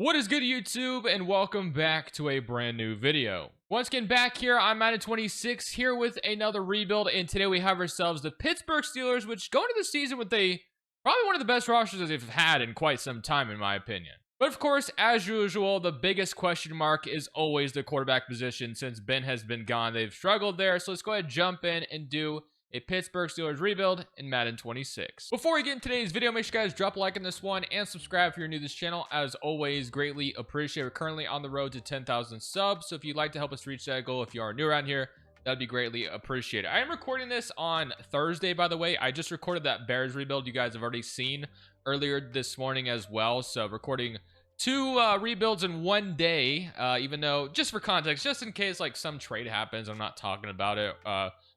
What is good, YouTube, and welcome back to a brand new video. Once again, back here, I'm Madden 26 here with another rebuild, and today we have ourselves the Pittsburgh Steelers, which go into the season with probably one of the best rosters that they've had in quite some time, in my opinion. But of course, as usual, the biggest question mark is always the quarterback position. Since Ben has been gone, they've struggled there. So let's go ahead and jump in and do a Pittsburgh Steelers rebuild in Madden 26. Before we get into today's video, make sure you guys drop a like on this one and subscribe if you're new to this channel. As always, greatly appreciate it. We're currently on the road to 10,000 subs, so if you'd like to help us reach that goal, if you are new around here, that'd be greatly appreciated. I am recording this on Thursday, by the way. I just recorded that Bears rebuild you guys have already seen earlier this morning as well, so recording two rebuilds in one day, even though, just for context, just in case like some trade happens, I'm not talking about it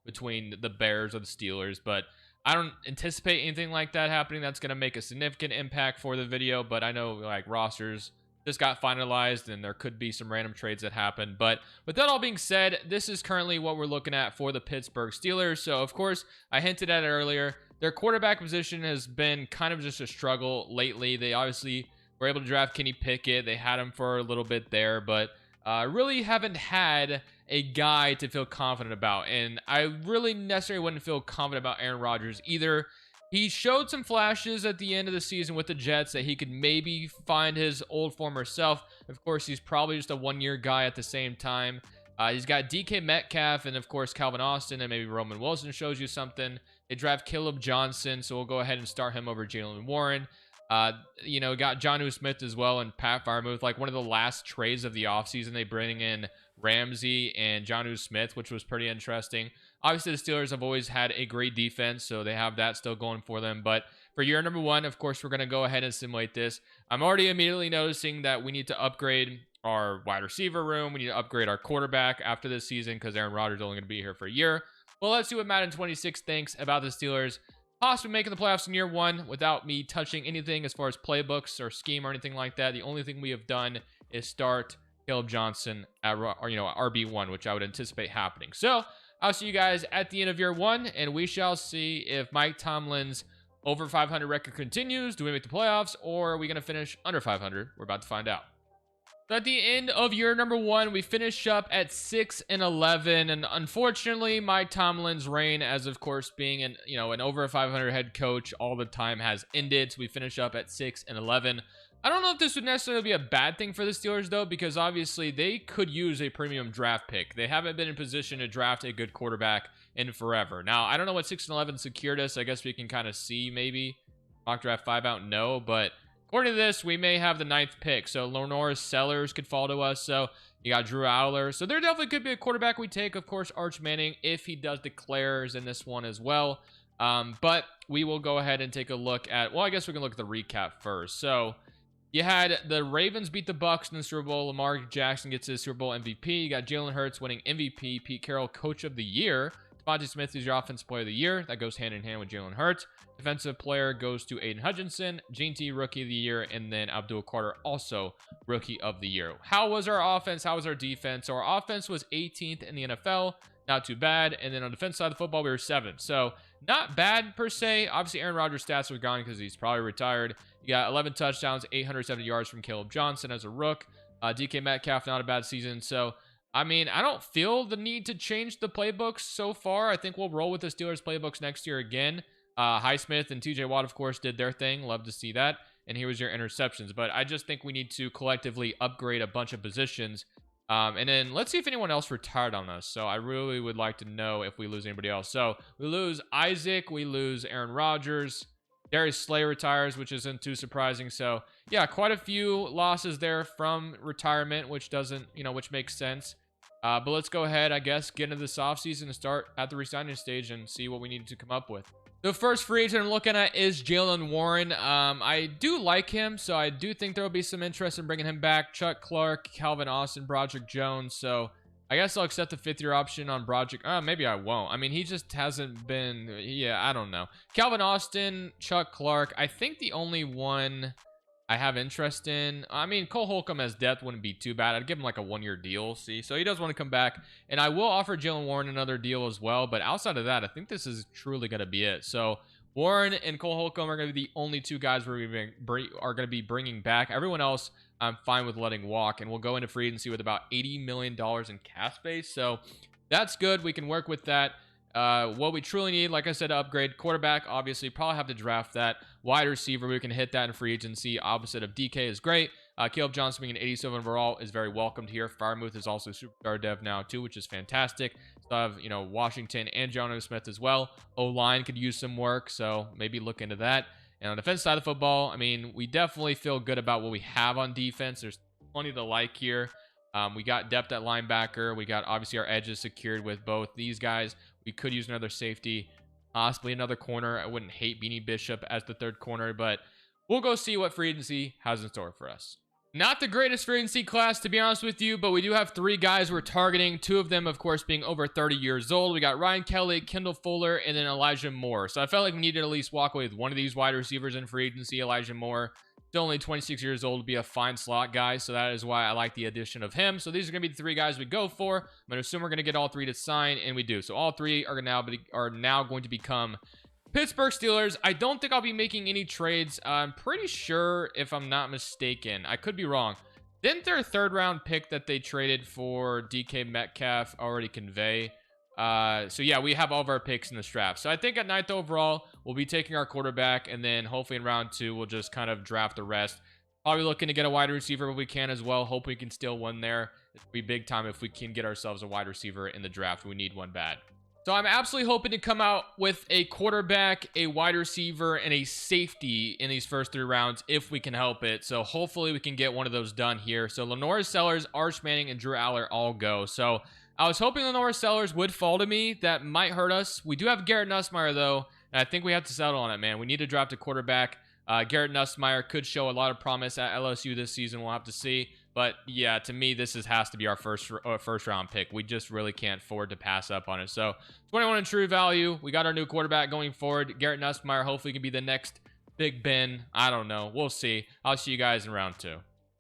between the Bears or the Steelers, but I don't anticipate anything like that happening that's going to make a significant impact for the video. But I know like rosters just got finalized and there could be some random trades that happen. But with that all being said, this is currently what we're looking at for the Pittsburgh Steelers. So of course, I hinted at it earlier, their quarterback position has been kind of just a struggle lately. They obviously were able to draft Kenny Pickett. They had him for a little bit there, but really haven't had a guy to feel confident about. And I really necessarily wouldn't feel confident about Aaron Rodgers either. He showed some flashes at the end of the season with the Jets that he could maybe find his old former self. Of course, he's probably just a one-year guy at the same time. He's got DK Metcalf and, of course, Calvin Austin, and maybe Roman Wilson shows you something. They draft Caleb Johnson, so we'll go ahead and start him over Jalen Warren. Got Jonnu Smith as well and Pat Freiermuth. Like one of the last trades of the offseason, they bring in Ramsey and Jonnu Smith, which was pretty interesting. Obviously, the Steelers have always had a great defense, so they have that still going for them. But for year number one, of course, we're going to go ahead and simulate this. I'm already immediately noticing that we need to upgrade our wide receiver room. We need to upgrade our quarterback after this season because Aaron Rodgers is only going to be here for a year. Well, let's see what Madden 26 thinks about the Steelers possibly making the playoffs in year one without me touching anything as far as playbooks or scheme or anything like that. The only thing we have done is start Caleb Johnson at RB1, which I would anticipate happening. So I'll see you guys at the end of year one, and we shall see if Mike Tomlin's over 500 record continues. Do we make the playoffs, or are we going to finish under 500? We're about to find out. So at the end of year number one, we finish up at 6-11, and unfortunately, Mike Tomlin's reign as, of course, being an over 500 head coach all the time has ended. So we finish up at 6-11. I don't know if this would necessarily be a bad thing for the Steelers, though, because obviously they could use a premium draft pick. They haven't been in position to draft a good quarterback in forever. Now, I don't know what 6-11 secured us. I guess we can kind of see maybe mock draft 5 out, no, but according to this, we may have the 9th pick. So Lenore Sellers could fall to us. So you got Drew Aller. So there definitely could be a quarterback we take. Of course, Arch Manning, if he does declares in this one as well. But we will go ahead and take a look at, well, I guess we can look at the recap first. So you had the Ravens beat the Bucks in the Super Bowl. Lamar Jackson gets his Super Bowl MVP. You got Jalen Hurts winning MVP. Pete Carroll, Coach of the Year. Devontae Smith is your Offensive Player of the Year. That goes hand in hand with Jalen Hurts. Defensive player goes to Aiden Hutchinson. Gene T, Rookie of the Year. And then Abdul Carter, also Rookie of the Year. How was our offense? How was our defense? So our offense was 18th in the NFL. Not too bad. And then on the defense side of the football, we were 7th. So not bad per se. Obviously, Aaron Rodgers' stats were gone because he's probably retired. You got 11 touchdowns, 870 yards from Caleb Johnson as a rook. DK Metcalf, not a bad season. So I mean, I don't feel the need to change the playbooks so far. I think we'll roll with the Steelers playbooks next year again. Highsmith and TJ Watt, of course, did their thing. Love to see that. And here was your interceptions. But I just think we need to collectively upgrade a bunch of positions. And then let's see if anyone else retired on us. So I really would like to know if we lose anybody else. So we lose Isaac. We lose Aaron Rodgers. Darius Slay retires, which isn't too surprising. So yeah, quite a few losses there from retirement, which doesn't, which makes sense. But let's go ahead, I guess, get into this offseason and start at the re-signing stage and see what we need to come up with. The first free agent I'm looking at is Jalen Warren. I do like him, so I do think there will be some interest in bringing him back. Chuck Clark, Calvin Austin, Broderick Jones. So I guess I'll accept the 5th-year option on Broderick. Maybe I won't. I mean, he just hasn't been, I don't know. Calvin Austin, Chuck Clark. I think the only one I have interest in, I mean, Cole Holcomb as depth wouldn't be too bad. I'd give him like a 1-year deal, see? So he does want to come back. And I will offer Jalen Warren another deal as well. But outside of that, I think this is truly going to be it. So Warren and Cole Holcomb are going to be the only two guys we're going to be bringing back. Everyone else, I'm fine with letting walk, and we'll go into free agency with about $80 million in cap space. So that's good. We can work with that. What we truly need, like I said, to upgrade quarterback, obviously probably have to draft that. Wide receiver, we can hit that in free agency. Opposite of DK is great. Caleb Johnson being an 87 overall is very welcomed here. Firemuth is also superstar dev now too, which is fantastic. So I have, Washington and Jonathan Smith as well. O-line could use some work, so maybe look into that. And on the defense side of the football, I mean, we definitely feel good about what we have on defense. There's plenty to like here. We got depth at linebacker. We got obviously our edges secured with both these guys. We could use another safety, possibly another corner. I wouldn't hate Beanie Bishop as the third corner, but we'll go see what free agency has in store for us. Not the greatest free agency class, to be honest with you, but we do have 3 guys we're targeting. 2 of them, of course, being over 30 years old. We got Ryan Kelly, Kendall Fuller, and then Elijah Moore. So I felt like we needed to at least walk away with one of these wide receivers in free agency. Elijah Moore, still only 26 years old, to be a fine slot guy, so that is why I like the addition of him. So these are going to be the 3 guys we go for. I'm going to assume we're going to get all 3 to sign, and we do. So all 3 are now going to become Pittsburgh Steelers. I don't think I'll be making any trades. I'm pretty sure, if I'm not mistaken, I could be wrong. Didn't their 3rd round pick that they traded for DK Metcalf already convey? So yeah, we have all of our picks in this draft. So I think at 9th overall, we'll be taking our quarterback, and then hopefully in round 2, we'll just kind of draft the rest. Probably looking to get a wide receiver if we can as well. Hope we can steal one there. It'll be big time if we can get ourselves a wide receiver in the draft. We need one bad. So I'm absolutely hoping to come out with a quarterback, a wide receiver, and a safety in these first 3 rounds if we can help it. So hopefully we can get one of those done here. So Lenora Sellers, Arch Manning, and Drew Aller all go. So I was hoping Lenora Sellers would fall to me. That might hurt us. We do have Garrett Nussmeier, though, and I think we have to settle on it, man. We need to draft a quarterback. Garrett Nussmeier could show a lot of promise at LSU this season. We'll have to see. But yeah, to me, this has to be our first round pick. We just really can't afford to pass up on it. So 21 in true value. We got our new quarterback going forward. Garrett Nussmeier hopefully can be the next Big Ben. I don't know. We'll see. I'll see you guys in round 2.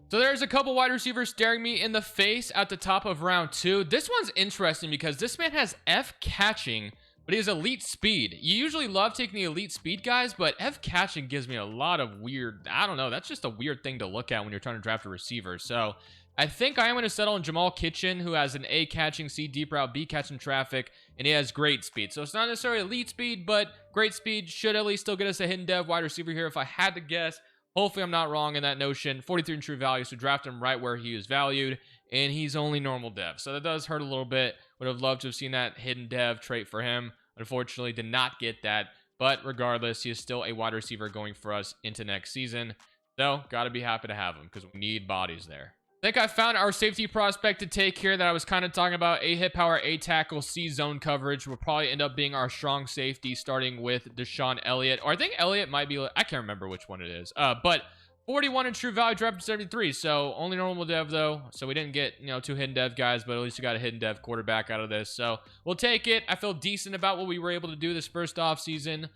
So there's a couple wide receivers staring me in the face at the top of round 2. This one's interesting because this man has F catching, but he has elite speed. You usually love taking the elite speed guys, but F catching gives me a lot of weird, I don't know, that's just a weird thing to look at when you're trying to draft a receiver. So I think I am going to settle on Jamal Kitchen, who has an A catching, C deep route, B catching traffic, and he has great speed. So it's not necessarily elite speed, but great speed should at least still get us a hidden dev wide receiver here if I had to guess. Hopefully I'm not wrong in that notion. 43 in true value, so draft him right where he is valued, and he's only normal dev. So that does hurt a little bit. Would have loved to have seen that hidden dev trait for him. Unfortunately, did not get that. But regardless, he is still a wide receiver going for us into next season. So, got to be happy to have him because we need bodies there. I think I found our safety prospect to take here that I was kind of talking about. A hit power, A tackle, C zone coverage will probably end up being our strong safety, starting with Deshaun Elliott. Or I think Elliott might be, I can't remember which one it is. But 41 in true value, drafted 73. So only normal dev though. So we didn't get, 2 hidden dev guys, but at least we got a hidden dev quarterback out of this. So we'll take it. I feel decent about what we were able to do this first off season.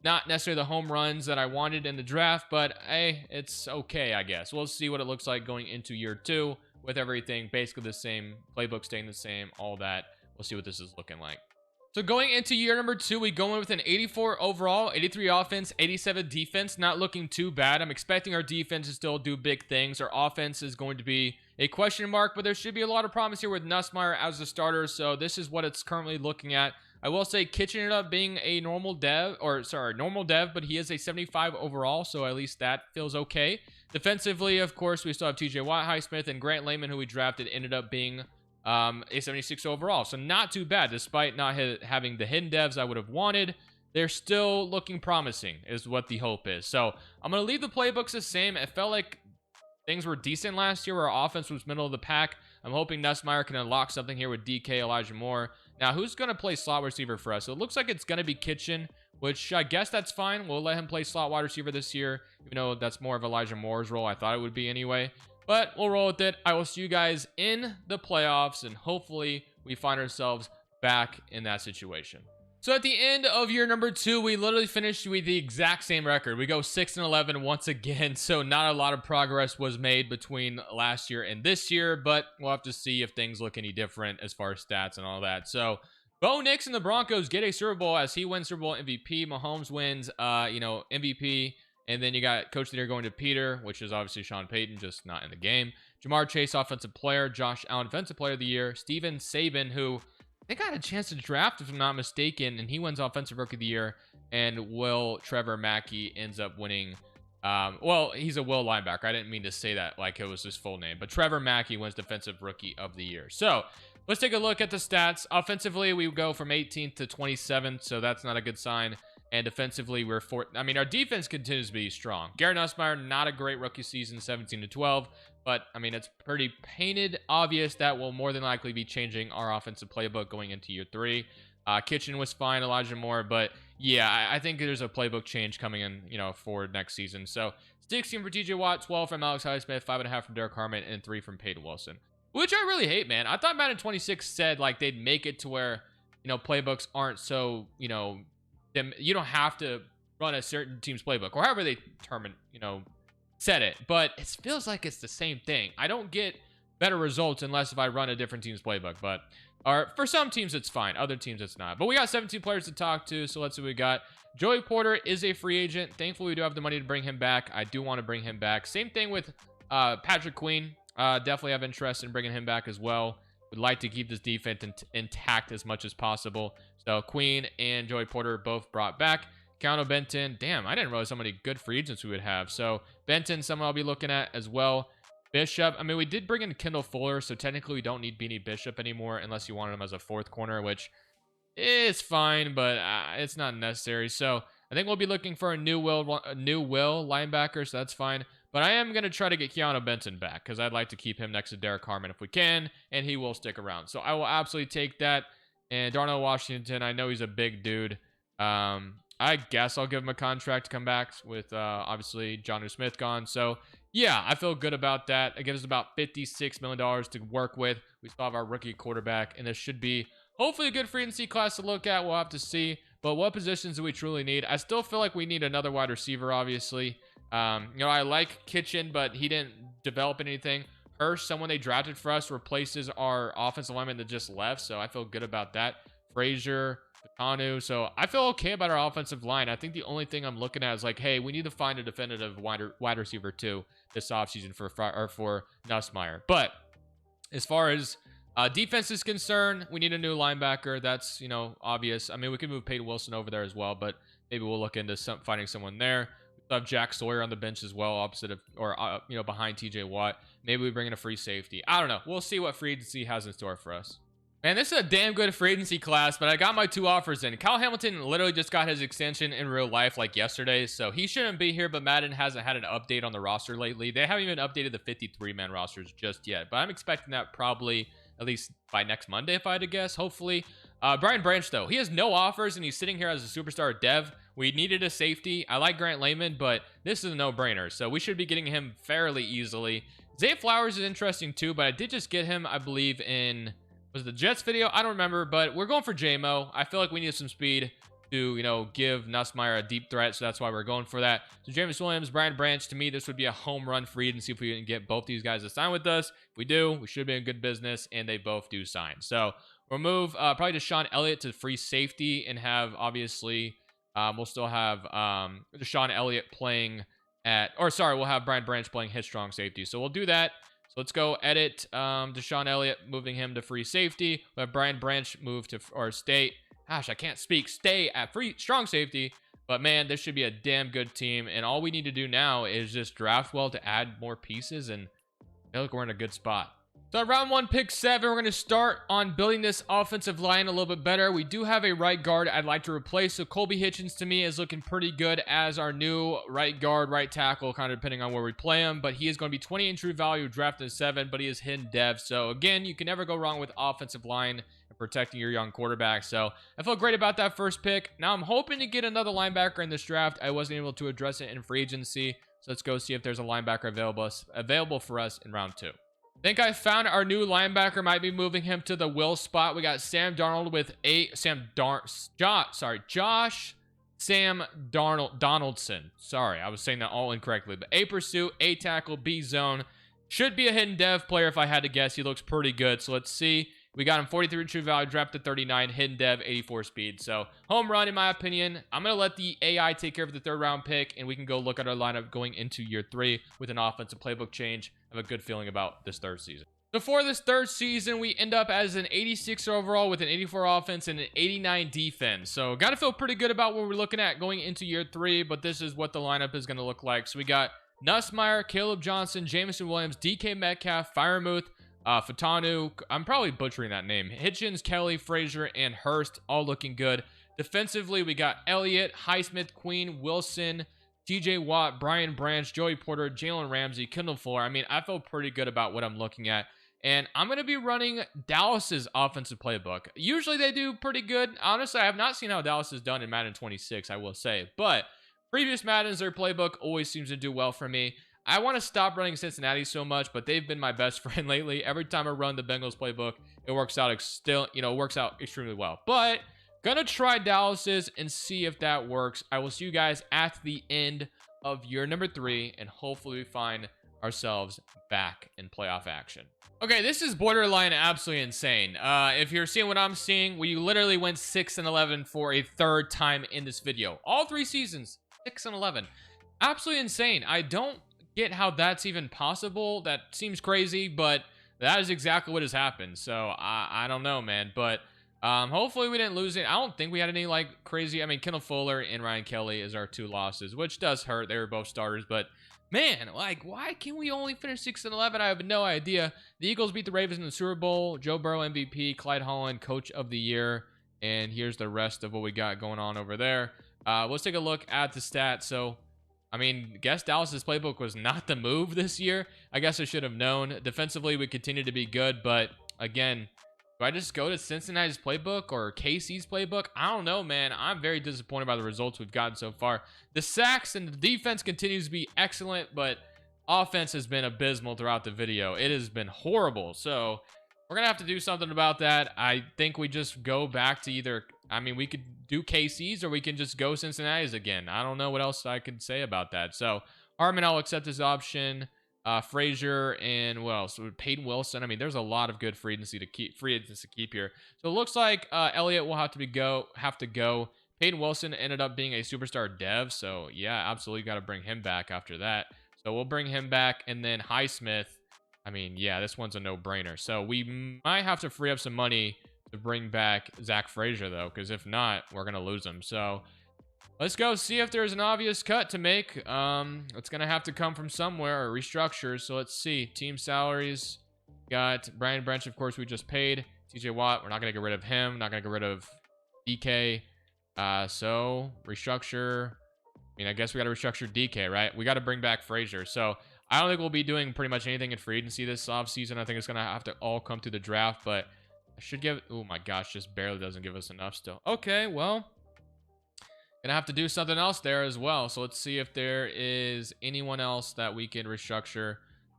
Not necessarily the home runs that I wanted in the draft, but hey, it's okay, I guess. We'll see what it looks like going into year 2 with everything basically the same, playbook staying the same, all that. We'll see what this is looking like. So going into year number 2, we go in with an 84 overall, 83 offense, 87 defense. Not looking too bad. I'm expecting our defense to still do big things. Our offense is going to be a question mark, but there should be a lot of promise here with Nussmeier as the starter. So this is what it's currently looking at. I will say Kitchen ended up being a normal dev, but he is a 75 overall, so at least that feels okay. Defensively, of course, we still have TJ Watt, Highsmith, and Grant Lehman, who we drafted, ended up being a 76 overall. So not too bad, despite not having the hidden devs I would have wanted. They're still looking promising, is what the hope is. So I'm going to leave the playbooks the same. It felt like things were decent last year where our offense was middle of the pack. I'm hoping Nussmeier can unlock something here with DK, Elijah Moore. Now, who's going to play slot receiver for us? So it looks like it's going to be Kitchen, which I guess that's fine. We'll let him play slot wide receiver this year, even though that's more of Elijah Moore's role. I thought it would be anyway. But we'll roll with it. I will see you guys in the playoffs, and hopefully we find ourselves back in that situation. So at the end of year number 2, we literally finished with the exact same record. We go 6-11 once again, so not a lot of progress was made between last year and this year, but we'll have to see if things look any different as far as stats and all that. So Bo Nix and the Broncos get a Super Bowl as he wins Super Bowl MVP. Mahomes wins, MVP. And then you got Coach of the Year going to Peter, which is obviously Sean Payton, just not in the game. Jamar Chase, Offensive Player. Josh Allen, Defensive Player of the Year. Steven Saban, who they got a chance to draft, if I'm not mistaken, and he wins Offensive Rookie of the Year. And Trevor Mackey ends up winning. He's a Will linebacker. I didn't mean to say that like it was his full name. But Trevor Mackey wins Defensive Rookie of the Year. So let's take a look at the stats. Offensively, we go from 18th to 27th, so that's not a good sign. And defensively, we're fourth. I mean, our defense continues to be strong. Garrett Nussmeier, not a great rookie season, 17 to 12. But, I mean, it's pretty painted obvious that we'll more than likely be changing our offensive playbook going into year 3. Kitchen was fine, Elijah Moore. But, yeah, I think there's a playbook change coming in, for next season. So, 16 for TJ Watt, 12 from Alex Highsmith, 5.5 from Derek Harmon, and 3 from Peyton Wilson. Which I really hate, man. I thought Madden 26 said, like, they'd make it to where, playbooks aren't so, you don't have to run a certain team's playbook or however they determine, set it. But it feels like it's the same thing. I don't get better results unless if I run a different team's playbook. But for some teams, it's fine. Other teams, it's not. But we got 17 players to talk to, so let's see what we got. Joey Porter is a free agent. Thankfully, we do have the money to bring him back. I do want to bring him back. Same thing with Patrick Queen. Definitely have interest in bringing him back as well. Would like to keep this defense intact as much as possible. So Queen and Joey Porter both brought back. Keanu Benton, damn, I didn't realize how many good free agents we would have. So Benton, someone I'll be looking at as well. Bishop, I mean, we did bring in Kendall Fuller, so technically we don't need Beanie Bishop anymore unless you wanted him as a 4th corner, which is fine, but it's not necessary. So I think we'll be looking for a new Will linebacker, so that's fine. But I am going to try to get Keanu Benton back because I'd like to keep him next to Derek Harmon if we can, and he will stick around. So I will absolutely take that. And Darnell Washington, I know he's a big dude. I guess I'll give him a contract to come back with, obviously, Jonnu Smith gone. So, yeah, I feel good about that. It gives us about $56 million to work with. We still have our rookie quarterback, and this should be hopefully a good free agency class to look at. We'll have to see. But what positions do we truly need? I still feel like we need another wide receiver, obviously. I like Kitchen, but he didn't develop anything. Hurst, someone they drafted for us, replaces our offensive lineman that just left, so I feel good about that. Frazier, Patanu, so I feel okay about our offensive line. I think the only thing I'm looking at is like, hey, we need to find a definitive wide receiver too this offseason for Nussmeier. But as far as defense is concerned, we need a new linebacker. That's, obvious. I mean, we could move Peyton Wilson over there as well, but maybe we'll look into finding someone there. We have Jack Sawyer on the bench as well, opposite of, behind TJ Watt. Maybe we bring in a free safety. I don't know. We'll see what free agency has in store for us. Man, this is a damn good free agency class, but I got my 2 offers in. Kyle Hamilton literally just got his extension in real life like yesterday, so he shouldn't be here, but Madden hasn't had an update on the roster lately. They haven't even updated the 53-man rosters just yet, but I'm expecting that probably at least by next Monday, if I had to guess, hopefully. Brian Branch, though, he has no offers, and he's sitting here as a superstar dev. We needed a safety. I like Grant Lehman, but this is a no-brainer, so we should be getting him fairly easily. Zay Flowers is interesting, too, but I did just get him, I believe, in... was it the Jets video? I don't remember, but we're going for JMO. I feel like we need some speed to, give Nussmeier a deep threat, so that's why we're going for that. So James Williams, Brian Branch, to me, this would be a home run free agency if we can get both these guys to sign with us. If we do, we should be in good business, and they both do sign. So we'll move probably Deshaun Elliott to free safety and have, obviously, we'll still have Deshaun Elliott playing we'll have Brian Branch playing his strong safety. So we'll do that. So let's go edit Deshaun Elliott, moving him to free safety. We have Brian Branch move to, stay at strong safety. But man, this should be a damn good team. And all we need to do now is just draft well to add more pieces. And I feel like we're in a good spot. So round 1, pick 7, we're going to start on building this offensive line a little bit better. We do have a right guard I'd like to replace. So Colby Hitchens to me is looking pretty good as our new right guard, right tackle, kind of depending on where we play him. But he is going to be 20 in true value, drafted 7, but he is hidden dev. So again, you can never go wrong with offensive line and protecting your young quarterback. So I feel great about that first pick. Now I'm hoping to get another linebacker in this draft. I wasn't able to address it in free agency. So let's go see if there's a linebacker available for us in round 2. Think I found our new linebacker. Might be moving him to the Will spot. We got Sam Darnold with Josh Sam Donaldson. Sorry, I was saying that all incorrectly. But A pursuit, A tackle, B zone. Should be a hidden dev player if I had to guess. He looks pretty good. So let's see We got him 43 true value, drafted 39, hidden dev, 84 speed. So home run, in my opinion. I'm going to let the AI take care of the 3rd round pick, and we can go look at our lineup going into year 3 with an offensive playbook change. I have a good feeling about this 3rd season. So for this 3rd season, we end up as an 86 overall with an 84 offense and an 89 defense. So got to feel pretty good about what we're looking at going into year 3, but this is what the lineup is going to look like. So we got Nussmeier, Caleb Johnson, Jameson Williams, DK Metcalf, Firemuth, Fatanu, I'm probably butchering that name, Hitchens, Kelly, Frazier, and Hurst, all looking good. Defensively, we got Elliott, Highsmith, Queen, Wilson, TJ Watt, Brian Branch, Joey Porter, Jalen Ramsey, Kendall Fuller. I mean, I feel pretty good about what I'm looking at. And I'm going to be running Dallas's offensive playbook. Usually they do pretty good. Honestly, I have not seen how Dallas has done in Madden 26, I will say. But previous Maddens, their playbook always seems to do well for me. I want to stop running Cincinnati so much, but they've been my best friend lately. Every time I run the Bengals playbook, it works out works out extremely well. But gonna try Dallas's and see if that works. I will see you guys at the end of year number 3, and hopefully we find ourselves back in playoff action. Okay, this is borderline absolutely insane. If you're seeing what I'm seeing, we literally went 6-11 for a 3rd time in this video. All 3 seasons, 6-11. Absolutely insane. I don't get how that's even possible. That seems crazy, but that is exactly what has happened. So I don't know, man. But hopefully we didn't lose it. I don't think we had any like crazy. I mean, Kendall Fuller and Ryan Kelly is our 2 losses, which does hurt. They were both starters, but man, like, why can we only finish 6-11? I have no idea. The Eagles beat the Ravens in the Super Bowl. Joe Burrow MVP, Clyde Holland Coach of the Year, and here's the rest of what we got going on over there. Let's take a look at the stats. So, I mean, guess Dallas's playbook was not the move this year. I guess I should have known. Defensively, we continue to be good, but again, do I just go to Cincinnati's playbook or KC's playbook? I don't know, man. I'm very disappointed by the results we've gotten so far. The sacks and the defense continues to be excellent, but offense has been abysmal throughout the video. It has been horrible. So we're going to have to do something about that. I think we just go back to either, I mean, we could do KC's or we can just go Cincinnati's again. I don't know what else I could say about that. So Harmon, I'll accept this option. Frazier and what else? Peyton Wilson. I mean, there's a lot of good free agents to keep here. So it looks like Elliott will have to go. Peyton Wilson ended up being a superstar dev, so yeah, absolutely got to bring him back after that. So we'll bring him back, and then Highsmith. I mean, yeah, this one's a no-brainer. So we might have to free up some money to bring back Zach Frazier though, because if not, we're gonna lose him. So let's go see if there's an obvious cut to make. It's going to have to come from somewhere or restructure. So let's see. Team salaries. Got Brian Branch, of course, we just paid. TJ Watt, we're not going to get rid of him. Not going to get rid of DK. So restructure. I mean, I guess we got to restructure DK, right? We got to bring back Frazier. So I don't think we'll be doing pretty much anything in free agency this offseason. I think it's going to have to all come through the draft. But I should give... Oh, my gosh. Just barely doesn't give us enough still. Okay, well... Gonna have to do something else there as well. So let's see if there is anyone else that we can restructure.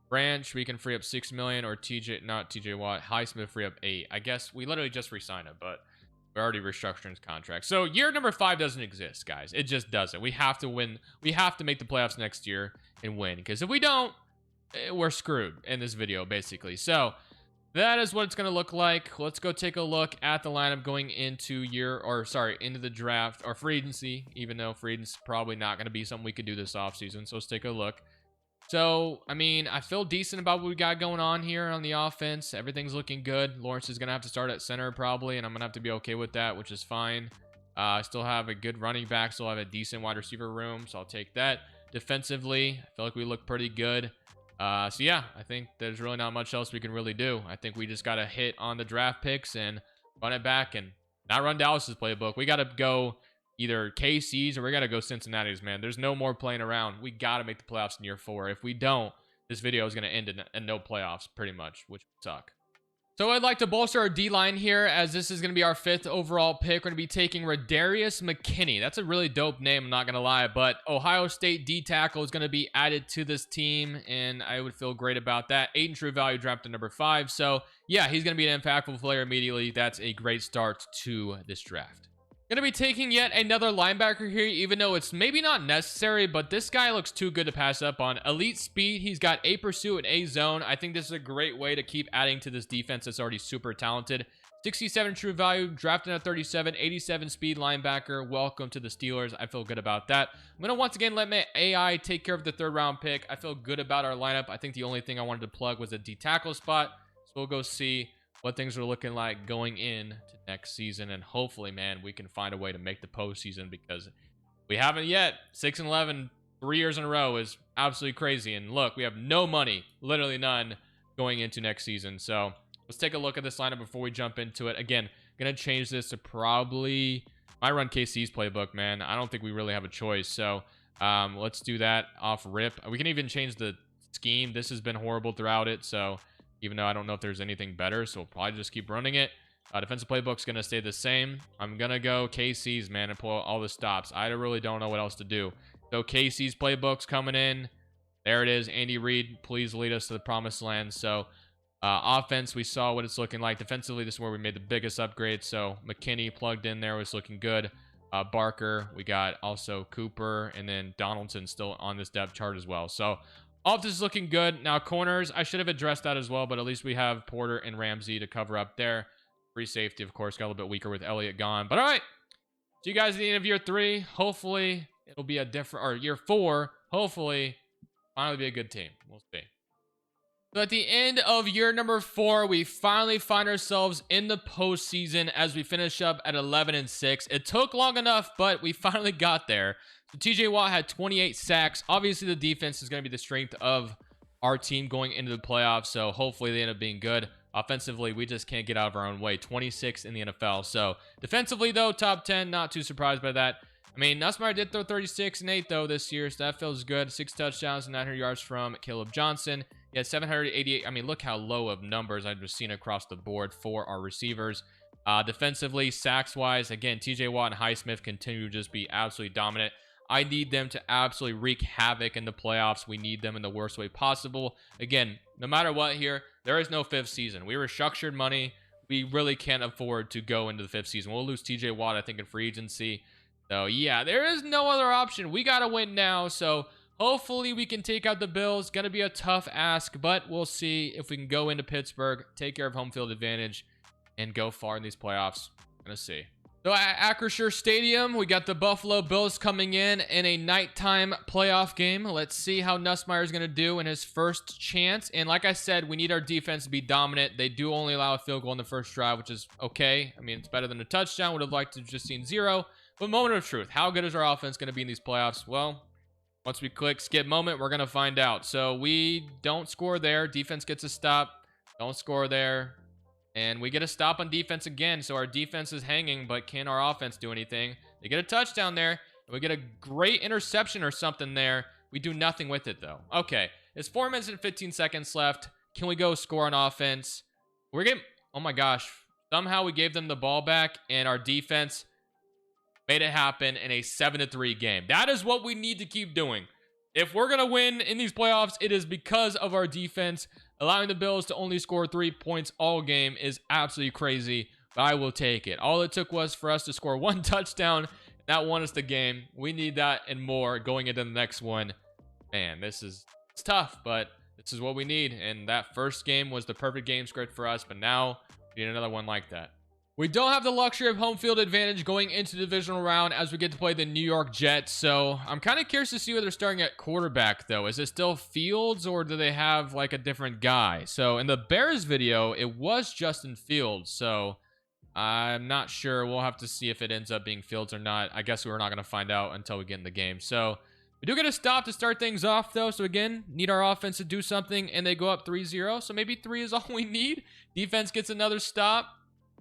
Branch, we can free up 6 million, or not TJ Watt. Highsmith free up 8. I guess we literally just re-signed him, but we're already restructuring his contract. So year number 5 doesn't exist, guys. It just doesn't. We have to win. We have to make the playoffs next year and win, because if we don't, we're screwed in this video, basically. So that is what it's going to look like. Let's go take a look at the lineup going into into the draft or free agency, even though free agency is probably not going to be something we could do this offseason. So let's take a look. So, I mean, I feel decent about what we got going on here on the offense. Everything's looking good. Lawrence is going to have to start at center probably, and I'm going to have to be okay with that, which is fine. I still have a good running back. Still have a decent wide receiver room, so I'll take that. Defensively, I feel like we look pretty good. So yeah, I think there's really not much else we can really do. I think we just got to hit on the draft picks and run it back and not run Dallas's playbook. We got to go either KC's or we got to go Cincinnati's, man. There's no more playing around. We got to make the playoffs in year 4. If we don't, this video is going to end in no playoffs pretty much, which would suck. So I'd like to bolster our D-line here, as this is going to be our 5th overall pick. We're going to be taking Radarius McKinney. That's a really dope name, I'm not going to lie. But Ohio State D-tackle is going to be added to this team, and I would feel great about that. 8 in true value, drafted number 5. So yeah, he's going to be an impactful player immediately. That's a great start to this draft. Gonna be taking yet another linebacker here, even though it's maybe not necessary, but this guy looks too good to pass up on. Elite speed, he's got A pursuit and A zone. I think this is a great way to keep adding to this defense that's already super talented. 67 true value, drafted at 37, 87 speed linebacker. Welcome to the Steelers. I feel good about that. I'm gonna once again let my AI take care of the 3rd round pick. I feel good about our lineup. I think the only thing I wanted to plug was a D tackle spot, so we'll go see what things are looking like going in to next season, and hopefully, man, we can find a way to make the postseason, because we haven't yet. 6-11 3 years in a row is absolutely crazy. And look, we have no money, literally none, going into next season. So let's take a look at this lineup before we jump into it. Again, gonna change this to probably I run KC's playbook, man. I don't think we really have a choice. So let's do that off rip. We can even change the scheme. This has been horrible throughout it, so even though I don't know if there's anything better, so we'll probably just keep running it. Defensive playbook's going to stay the same. I'm going to go KC's, man, and pull all the stops. I really don't know what else to do. So KC's playbook's coming in. There it is. Andy Reid, please lead us to the promised land. So offense, we saw what it's looking like. Defensively, this is where we made the biggest upgrade. So McKinney plugged in there was looking good. Barker, we got also Cooper, and then Donaldson still on this depth chart as well. So all of this is looking good. Now, corners, I should have addressed that as well, but at least we have Porter and Ramsey to cover up there. Free safety, of course, got a little bit weaker with Elliott gone. But all right, see you guys at the end of year 3. Hopefully, it'll be a different, or year 4, hopefully, finally be a good team. We'll see. So at the end of year number 4, we finally find ourselves in the postseason as we finish up at 11-6. It took long enough, but we finally got there. So TJ Watt had 28 sacks. Obviously, the defense is going to be the strength of our team going into the playoffs, so hopefully they end up being good. Offensively, we just can't get out of our own way. 26 in the NFL. So defensively, though, top 10. Not too surprised by that. I mean, Nussmeier did throw 36 and 8, though, this year, so that feels good. 6 touchdowns and 900 yards from Caleb Johnson. He had 788. I mean, look how low of numbers I've just seen across the board for our receivers. Defensively, sacks-wise, again, TJ Watt and Highsmith continue to just be absolutely dominant. I need them to absolutely wreak havoc in the playoffs. We need them in the worst way possible. Again, no matter what here, there is no 5th season. We restructured money. We really can't afford to go into the 5th season. We'll lose TJ Watt, I think, in free agency. So, yeah, there is no other option. We got to win now. So, hopefully we can take out the Bills. Going to be a tough ask, but we'll see if we can go into Pittsburgh, take care of home field advantage, and go far in these playoffs. Going to see. So at Acrisure Stadium, we got the Buffalo Bills coming in a nighttime playoff game. Let's see how Nussmeier is going to do in his first chance. And like I said, we need our defense to be dominant. They do only allow a field goal in the first drive, which is okay. I mean, it's better than a touchdown. Would have liked to have just seen 0. But moment of truth, how good is our offense going to be in these playoffs? Well, once we click skip moment, we're going to find out. So we don't score there. Defense gets a stop. Don't score there. And we get a stop on defense again. So our defense is hanging, but can our offense do anything? They get a touchdown there. And we get a great interception or something there. We do nothing with it, though. Okay. It's 4 minutes and 15 seconds left. Can we go score on offense? We're getting... Oh, my gosh. Somehow we gave them the ball back, and our defense made it happen in a 7-3 game. That is what we need to keep doing. If we're going to win in these playoffs, it is because of our defense. Allowing the Bills to only score 3 points all game is absolutely crazy, but I will take it. All it took was for us to score 1 touchdown. That won us the game. We need that and more going into the next one. Man, it's tough, but this is what we need. And that first game was the perfect game script for us, but now we need another one like that. We don't have the luxury of home field advantage going into the divisional round as we get to play the New York Jets. So I'm kind of curious to see where they're starting at quarterback, though. Is it still Fields, or do they have like a different guy? So in the Bears video, it was Justin Fields. So I'm not sure. We'll have to see if it ends up being Fields or not. I guess we're not going to find out until we get in the game. So we do get a stop to start things off, though. So again, need our offense to do something, and they go up 3-0. So maybe 3 is all we need. Defense gets another stop.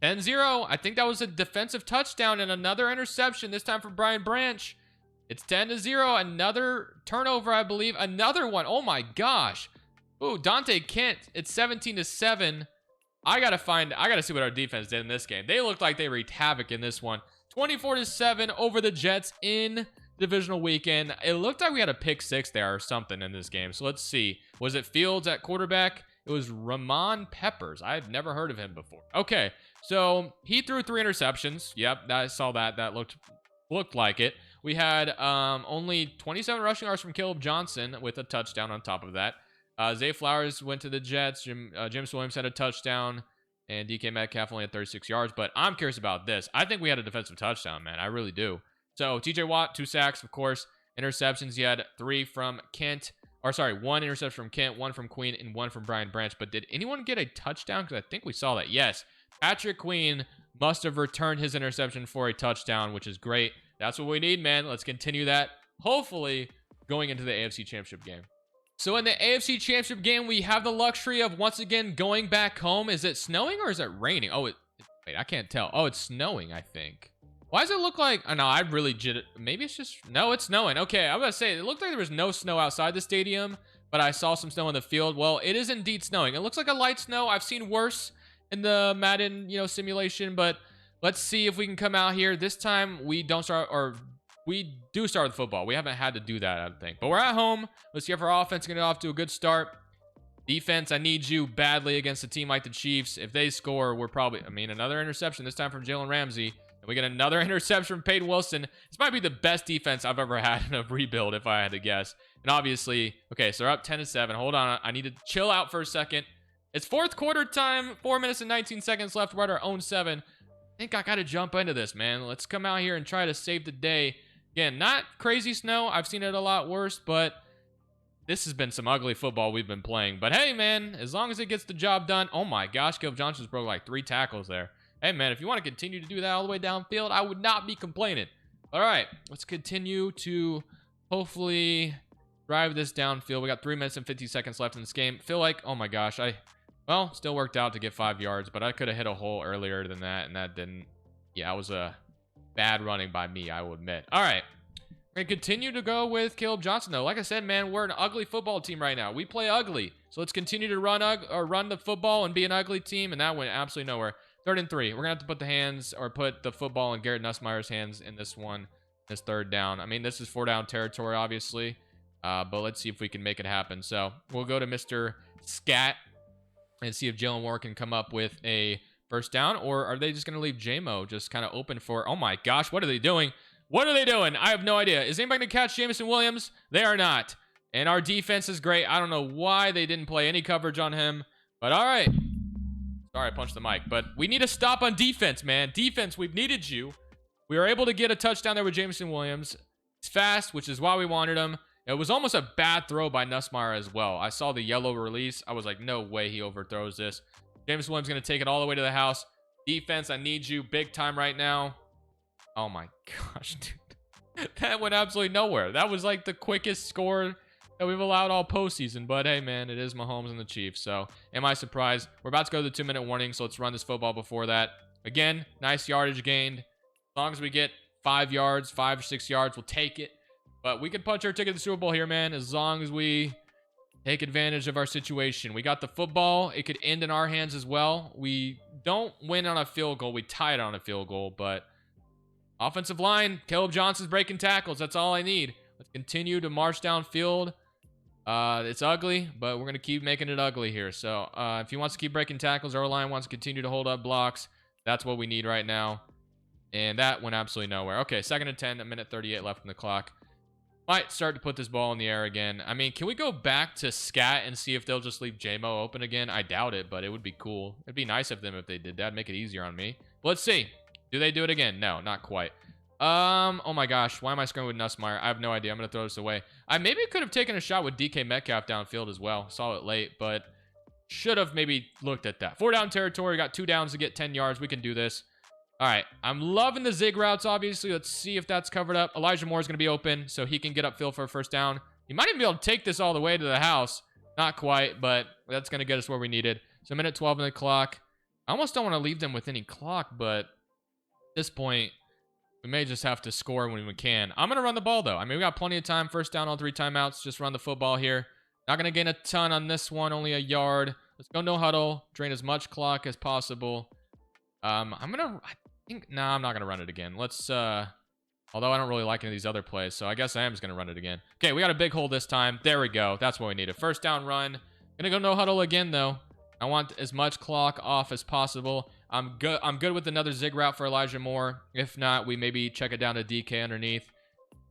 10-0. I think that was a defensive touchdown and another interception, this time for Brian Branch. It's 10-0. Another turnover, I believe. Another one. Oh, my gosh. Ooh, Dante Kent. It's 17-7. I got to see what our defense did in this game. They looked like they wreaked havoc in this one. 24-7 over the Jets in divisional weekend. It looked like we had a pick 6 there or something in this game. So let's see. Was it Fields at quarterback? It was Ramon Peppers. I've never heard of him before. Okay. So he threw 3 interceptions. Yep, I saw that. That looked like it. We had only 27 rushing yards from Caleb Johnson with a touchdown on top of that. Zay Flowers went to the Jets. James Williams had a touchdown. And DK Metcalf only had 36 yards. But I'm curious about this. I think we had a defensive touchdown, man. I really do. So TJ Watt, 2 sacks, of course. Interceptions, he had 3 from Kent. Or sorry, 1 interception from Kent, 1 from Queen, and 1 from Brian Branch. But did anyone get a touchdown? Because I think we saw that. Yes. Patrick Queen must have returned his interception for a touchdown, which is great. That's what we need, man. Let's continue that. Hopefully, going into the AFC Championship game. So in the AFC Championship game, we have the luxury of once again going back home. Is it snowing or is it raining? Oh, wait, I can't tell. Oh, it's snowing, I think. Why does it look like... Oh, no, I really... Maybe it's just... No, it's snowing. Okay, I was going to say, it looked like there was no snow outside the stadium, but I saw some snow in the field. Well, it is indeed snowing. It looks like a light snow. I've seen worse in the Madden, simulation, but let's see if we can come out here. This time, we don't start... Or we do start with football. We haven't had to do that, I don't think. But we're at home. Let's see if our offense can get off to a good start. Defense, I need you badly against a team like the Chiefs. If they score, we're probably... I mean, another interception, this time from Jalen Ramsey. And we get another interception from Peyton Wilson. This might be the best defense I've ever had in a rebuild, if I had to guess. And obviously, okay, so they're up 10-7. Hold on, I need to chill out for a second. It's fourth quarter time, 4 minutes and 19 seconds left. We're at our own 7. I think I got to jump into this, man. Let's come out here and try to save the day. Again, not crazy snow. I've seen it a lot worse, but this has been some ugly football we've been playing. But hey, man, as long as it gets the job done. Oh my gosh, Caleb Johnson's broke like 3 tackles there. Hey, man, if you want to continue to do that all the way downfield, I would not be complaining. All right, let's continue to hopefully drive this downfield. We got 3 minutes and 50 seconds left in this game. Feel like, oh my gosh, well, still worked out to get 5 yards, but I could have hit a hole earlier than that, and that didn't. Yeah, it was a bad running by me, I will admit. All right, we're going to continue to go with Caleb Johnson, though. Like I said, man, we're an ugly football team right now. We play ugly, so let's continue to run the football and be an ugly team, and that went absolutely nowhere. 3rd and 3. We're going to have to put the hands or put the football in Garrett Nussmeier's hands in this one, this 3rd down. I mean, this is 4-down territory, obviously, but let's see if we can make it happen. So we'll go to Mr. Scat and see if Jalen Warren can come up with a 1st down, or are they just going to leave J-Mo just kind of open for... Oh my gosh, what are they doing? What are they doing? I have no idea. Is anybody going to catch Jameson Williams? They are not. And our defense is great. I don't know why they didn't play any coverage on him, but all right. Sorry, I punched the mic, but we need to stop on defense, man. Defense, we've needed you. We were able to get a touchdown there with Jameson Williams. He's fast, which is why we wanted him. It was almost a bad throw by Nussmeier as well. I saw the yellow release. I was like, no way he overthrows this. Jameson Williams going to take it all the way to the house. Defense, I need you big time right now. Oh my gosh, dude. That went absolutely nowhere. That was like the quickest score that we've allowed all postseason. But hey, man, it is Mahomes and the Chiefs. So am I surprised? We're about to go to the 2-minute warning, so let's run this football before that. Again, nice yardage gained. As long as we get 5 yards, 5 or 6 yards, we'll take it. But we could punch our ticket to the Super Bowl here, man, as long as we take advantage of our situation. We got the football. It could end in our hands as well. We don't win on a field goal. We tie it on a field goal, but offensive line, Caleb Johnson's breaking tackles. That's all I need. Let's continue to march downfield. It's ugly, but we're going to keep making it ugly here. So if he wants to keep breaking tackles, our line wants to continue to hold up blocks. That's what we need right now. And that went absolutely nowhere. Okay, 2nd and 10, 1:38 left in the clock. Might start to put this ball in the air again. I mean, can we go back to Scat and see if they'll just leave J-Mo open again? I doubt it, but it would be cool. It'd be nice of them if they did that. Make it easier on me. But let's see. Do they do it again? No, not quite. Oh my gosh. Why am I screwing with Nussmeier? I have no idea. I'm going to throw this away. I maybe could have taken a shot with DK Metcalf downfield as well. Saw it late, but should have maybe looked at that. 4-down territory. Got 2 downs to get 10 yards. We can do this. All right. I'm loving the zig routes, obviously. Let's see if that's covered up. Elijah Moore is going to be open, so he can get upfield for a 1st down. He might even be able to take this all the way to the house. Not quite, but that's going to get us where we needed. So 1:12 in the clock. I almost don't want to leave them with any clock, but at this point, we may just have to score when we can. I'm going to run the ball, though. I mean, we got plenty of time. 1st down on 3 timeouts. Just run the football here. Not going to gain a ton on this one. Only a yard. Let's go no huddle. Drain as much clock as possible. I'm not going to run it again. Let's, although I don't really like any of these other plays, so I guess I am just going to run it again. Okay, we got a big hole this time. There we go. That's what we needed. 1st down run. Going to go no huddle again, though. I want as much clock off as possible. I'm good with another zig route for Elijah Moore. If not, we maybe check it down to DK underneath.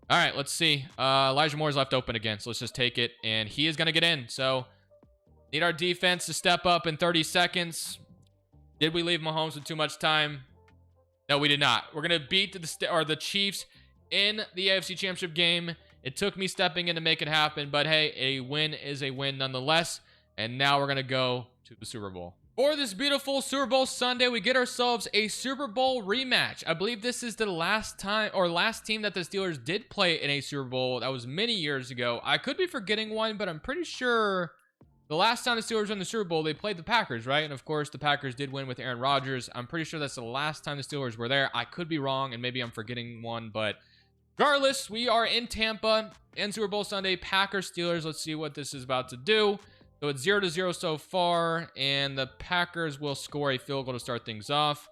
All right, let's see. Elijah Moore is left open again, so let's just take it, and he is going to get in. So need our defense to step up in 30 seconds. Did we leave Mahomes with too much time? No, we did not. We're going to beat the Chiefs in the AFC Championship game. It took me stepping in to make it happen, but hey, a win is a win nonetheless. And now we're going to go to the Super Bowl. For this beautiful Super Bowl Sunday, we get ourselves a Super Bowl rematch. I believe this is the last time or last team that the Steelers did play in a Super Bowl. That was many years ago. I could be forgetting one, but I'm pretty sure the last time the Steelers won the Super Bowl, they played the Packers, right? And of course, the Packers did win with Aaron Rodgers. I'm pretty sure that's the last time the Steelers were there. I could be wrong, and maybe I'm forgetting one, but regardless, we are in Tampa in Super Bowl Sunday. Packers Steelers. Let's see what this is about to do. So it's 0-0 so far, and the Packers will score a field goal to start things off,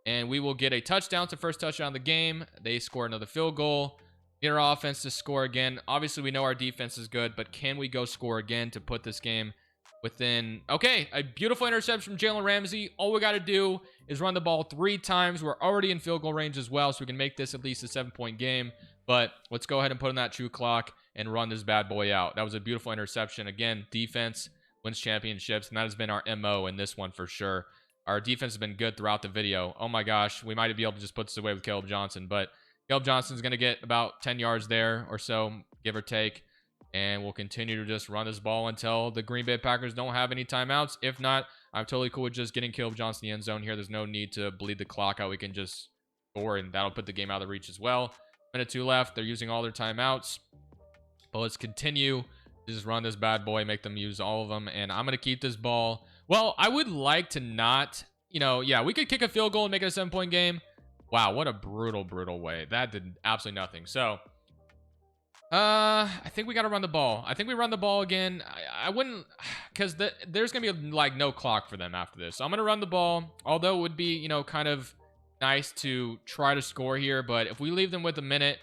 and we will get a touchdown. It's the first touchdown of the game. They score another field goal. Get our offense to score again. Obviously, we know our defense is good, but can we go score again to put this game within... Okay, a beautiful interception from Jalen Ramsey. All we got to do is run the ball 3 times. We're already in field goal range as well, so we can make this at least a 7-point game. But let's go ahead and put in that true clock and run this bad boy out. That was a beautiful interception. Again, defense wins championships, and that has been our MO in this one for sure. Our defense has been good throughout the video. Oh my gosh, we might be able to just put this away with Caleb Johnson, but Caleb Johnson's going to get about 10 yards there or so, give or take, and we'll continue to just run this ball until the Green Bay Packers don't have any timeouts. If not, I'm totally cool with just getting Caleb Johnson in the end zone here. There's no need to bleed the clock out. We can just score, and that'll put the game out of the reach as well. Minute 2 left. They're using all their timeouts. But let's continue to just run this bad boy, make them use all of them. And I'm going to keep this ball. Well, I would like to not, yeah, we could kick a field goal and make it a 7-point game. Wow, what a brutal, brutal way. That did absolutely nothing. So, I think we got to run the ball. I think we run the ball again. I wouldn't, because there's going to be, like, no clock for them after this. So, I'm going to run the ball, although it would be, kind of nice to try to score here. But if we leave them with a minute,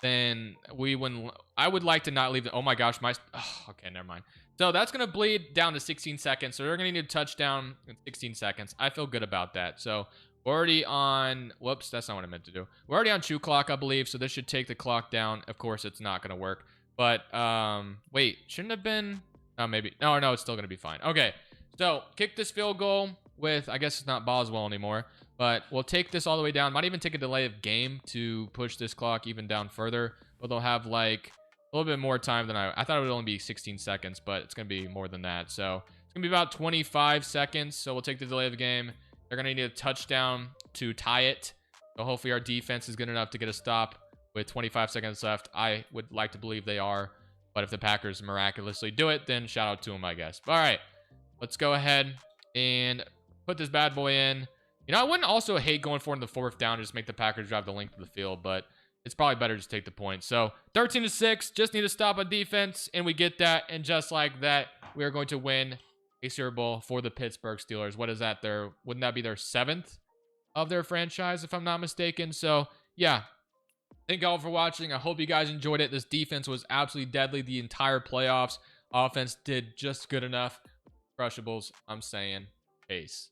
then we wouldn't. I would like to not leave it. Oh, my gosh. Okay, never mind. So, that's going to bleed down to 16 seconds. So, they're going to need a touchdown in 16 seconds. I feel good about that. So, we're already on, whoops, that's not what I meant to do. We're already on true clock, I believe, so this should take the clock down. Of course, it's not going to work. But, wait, shouldn't have been, oh, maybe, no, it's still going to be fine. Okay, so kick this field goal with, I guess it's not Boswell anymore, but we'll take this all the way down. Might even take a delay of game to push this clock even down further, but they'll have, like, a little bit more time than I thought it would only be 16 seconds, but it's going to be more than that. So, it's going to be about 25 seconds, so we'll take the delay of the game. They're going to need a touchdown to tie it. So hopefully our defense is good enough to get a stop with 25 seconds left. I would like to believe they are. But if the Packers miraculously do it, then shout out to them, I guess. All right, let's go ahead and put this bad boy in. I wouldn't also hate going for it in the 4th down, just make the Packers drive the length of the field, but it's probably better just take the point. So 13-6, just need to stop a defense, and we get that. And just like that, we are going to win a Super Bowl for the Pittsburgh Steelers. What is that? Wouldn't that be their 7th of their franchise, if I'm not mistaken? So, yeah. Thank you all for watching. I hope you guys enjoyed it. This defense was absolutely deadly the entire playoffs. Offense did just good enough. Crushables, I'm saying. Peace.